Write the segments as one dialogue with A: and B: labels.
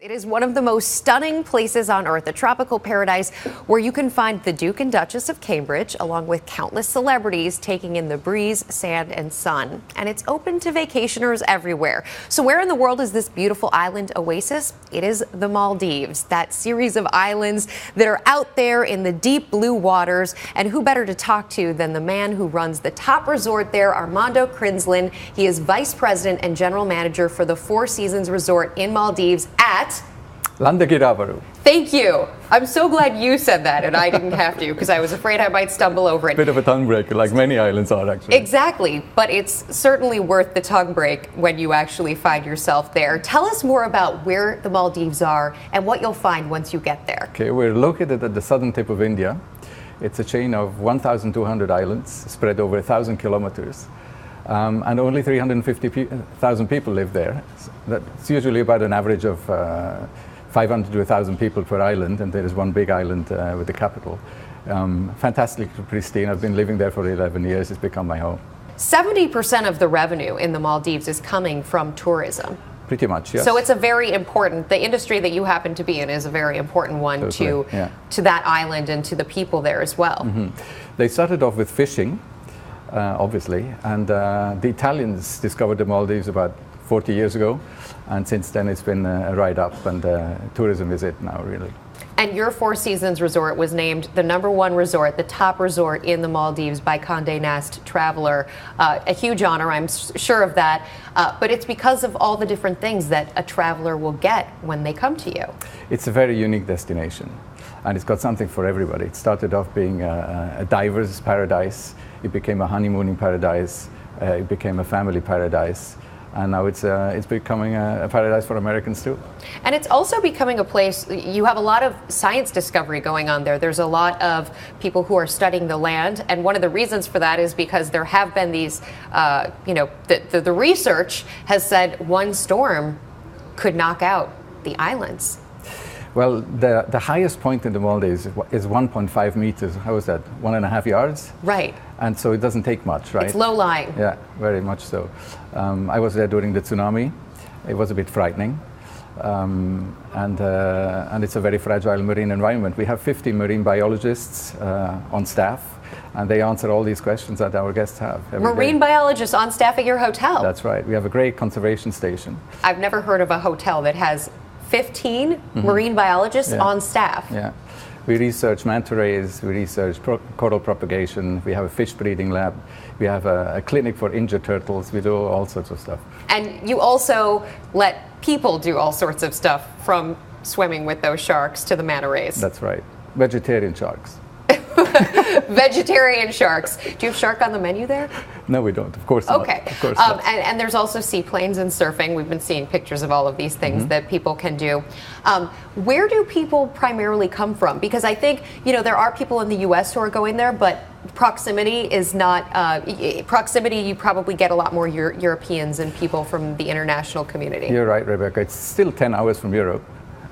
A: It is one of the most stunning places on Earth, a tropical paradise where you can find the Duke and Duchess of Cambridge, along with countless celebrities taking in the breeze, sand, and sun. And it's open to vacationers everywhere. So where in the world is this beautiful island oasis? It is the Maldives, that series of islands that are out there in the deep blue waters. And who better to talk to than the man who runs the top resort there, Armando Kraenzlin. He is vice president and general manager for the Four Seasons Resort in Maldives at
B: Landaa, Giraavaru.
A: Thank you. I'm so glad you said that and I didn't have to, because I was afraid I might stumble over it.
B: Bit of a tongue breaker, like many islands are actually.
A: Exactly, but it's certainly worth the tongue break when you actually find yourself there. Tell us more about where the Maldives are and what you'll find once you get there.
B: Okay, we're located at the southern tip of India. It's a chain of 1,200 islands spread over 1,000 kilometers. And only 350,000 people live there. That's usually about an average of 500 to 1,000 people per island, and there is one big island with the capital. Fantastically pristine. I've been living there for 11 years. It's become my home.
A: 70% of the revenue in the Maldives is coming from tourism.
B: Pretty much, yes.
A: So it's a very important, the industry that you happen to be in is a very important one
B: Totally,
A: to that island and to the people there as well.
B: Mm-hmm. They started off with fishing, obviously, and the Italians discovered the Maldives about 40 years ago, and since then it's been a ride up, and tourism is it now, really.
A: And your Four Seasons Resort was named the #1 resort, the top resort in the Maldives by Condé Nast Traveler. A huge honor, I'm sure of that, but it's because of all the different things that a traveler will get when they come to you.
B: It's a very unique destination, and it's got something for everybody. It started off being a diver's paradise, it became a honeymooning paradise, it became a family paradise, and now it's becoming a paradise for Americans too.
A: And it's also becoming a place, you have a lot of science discovery going on there. There's a lot of people who are studying the land, and one of the reasons for that is because there have been these, the research has said one storm could knock out the islands.
B: Well, the highest point in the Maldives is 1.5 meters. How is that? 1.5 yards?
A: Right.
B: And so it doesn't take much, right?
A: It's low-lying.
B: Yeah, very much so. I was there during the tsunami. It was a bit frightening. And it's a very fragile marine environment. We have 50 marine biologists on staff, and they answer all these questions that our guests have every
A: Marine
B: day.
A: biologists on staff at your hotel?
B: That's right. We have a great conservation station.
A: I've never heard of a hotel that has 15 marine biologists on staff.
B: Yeah. We research manta rays, we research coral propagation, we have a fish breeding lab, we have a clinic for injured turtles, we do all sorts of stuff.
A: And you also let people do all sorts of stuff, from swimming with those sharks to the manta rays.
B: That's right. Vegetarian sharks.
A: Vegetarian sharks. Do you have shark on the menu there?
B: No, we don't. Of course not.
A: Okay.
B: Of course not.
A: And there's also seaplanes and surfing. We've been seeing pictures of all of these things that people can do. Where do people primarily come from? Because I think, there are people in the U.S. who are going there, but proximity is not, proximity, you probably get a lot more Europeans and people from the international community.
B: You're right, Rebecca. It's still 10 hours from Europe.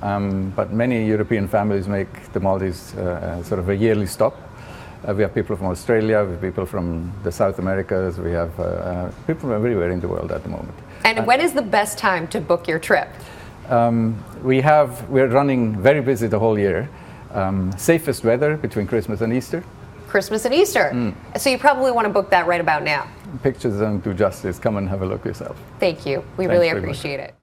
B: But many European families make the Maldives sort of a yearly stop. We have people from Australia, we have people from the South Americas, we have people from everywhere in the world at the moment.
A: And when is the best time to book your trip?
B: We're running very busy the whole year. Safest weather between Christmas and Easter.
A: Christmas and Easter. So you probably want to book that right about now.
B: Pictures don't do justice. Come and have a look yourself.
A: Thank you. We really appreciate it.